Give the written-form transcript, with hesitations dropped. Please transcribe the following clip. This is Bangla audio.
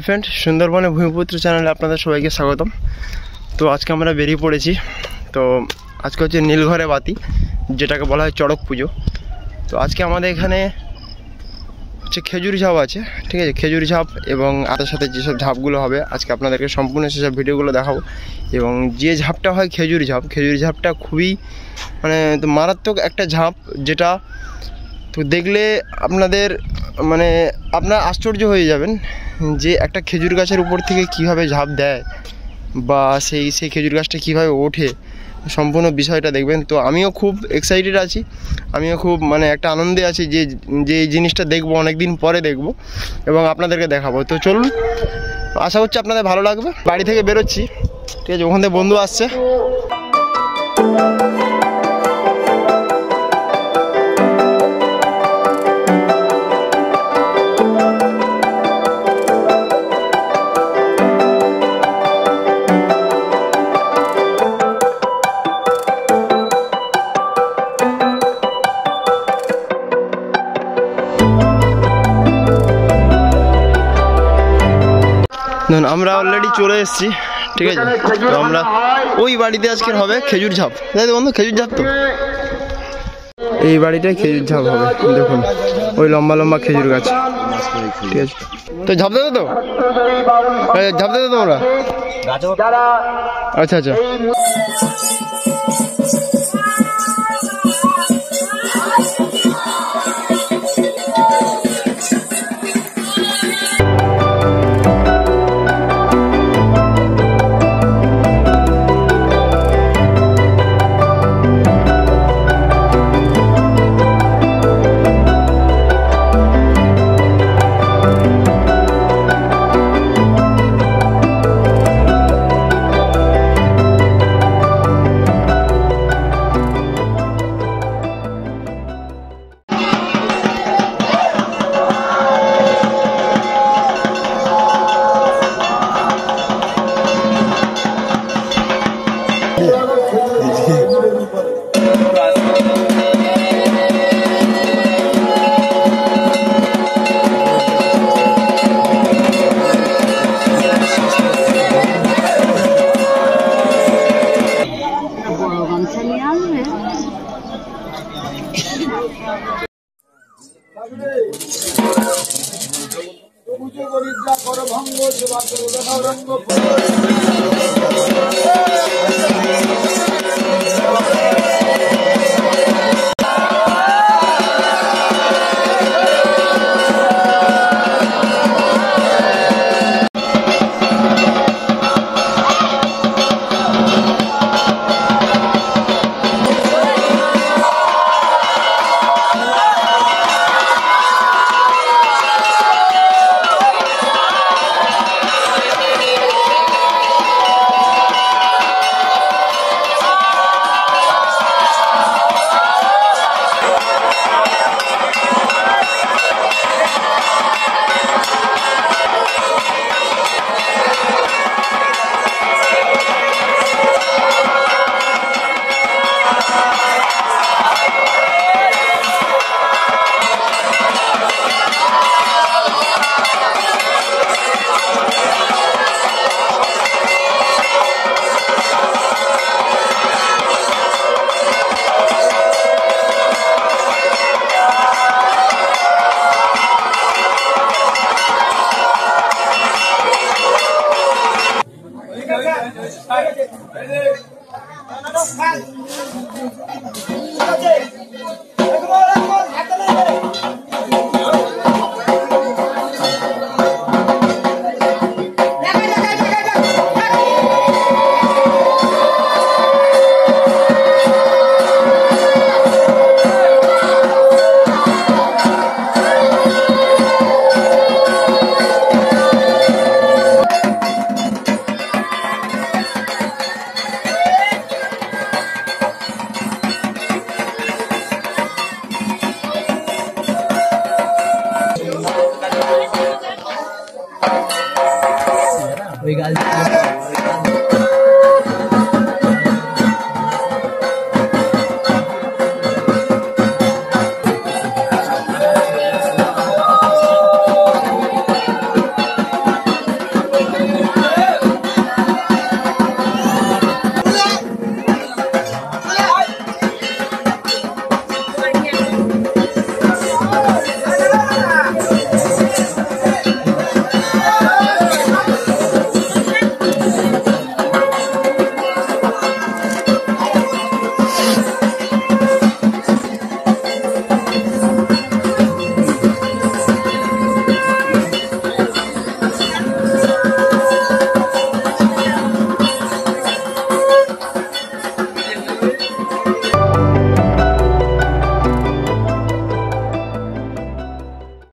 ফ্রেন্ড, সুন্দরবনে ভূমিপুত্র চ্যানেলে আপনাদের সবাইকে স্বাগতম। তো আজকে আমরা বেরিয়ে পড়েছি। তো আজকে হচ্ছে নীলঘরে বাতি, যেটাকে বলা হয় চড়ক পুজো। তো আজকে আমাদের এখানে হচ্ছে খেজুরি ঝাপ আছে, ঠিক আছে? খেজুরি ঝাপ এবং তার সাথে যেসব ঝাপগুলো হবে আজকে আপনাদেরকে সম্পূর্ণ সেসব ভিডিওগুলো দেখাবো। এবং যে ঝাপটা হয় খেজুরি ঝাপটা খুবই মারাত্মক একটা ঝাপ, যেটা তো দেখলে আপনারা আশ্চর্য হয়ে যাবেন যে একটা খেজুর গাছের উপর থেকে কীভাবে ঝাঁপ দেয় বা সেই খেজুর গাছটা কীভাবে ওঠে, সম্পূর্ণ বিষয়টা দেখবেন। তো আমিও খুব এক্সাইটেড আছি, আমিও খুব একটা আনন্দে আছি যে এই জিনিসটা দেখবো, অনেক দিন পরে দেখবো এবং আপনাদেরকে দেখাবো। তো চলুন, আশা করছি আপনাদের ভালো লাগবে। বাড়ি থেকে বেরোচ্ছি, ঠিক আছে? ওখান থেকে বন্ধু আসছে। আমরা অলরেডি চলে এসেছি, ঠিক আছে? তো আমরা ওই বাড়িতে আজকের হবে খেজুর ঝাপ, তাই তো বন্ধু? খেজুর ঝাপ তো এই বাড়িটায় খেজুর ঝাপ হবে। দেখুন ওই লম্বা লম্বা খেজুর গাছ, ঠিক আছে? তো ঝাপ দেবে তো, ঝাপ দেবে তোমরা? আচ্ছা আচ্ছা। Obrigado.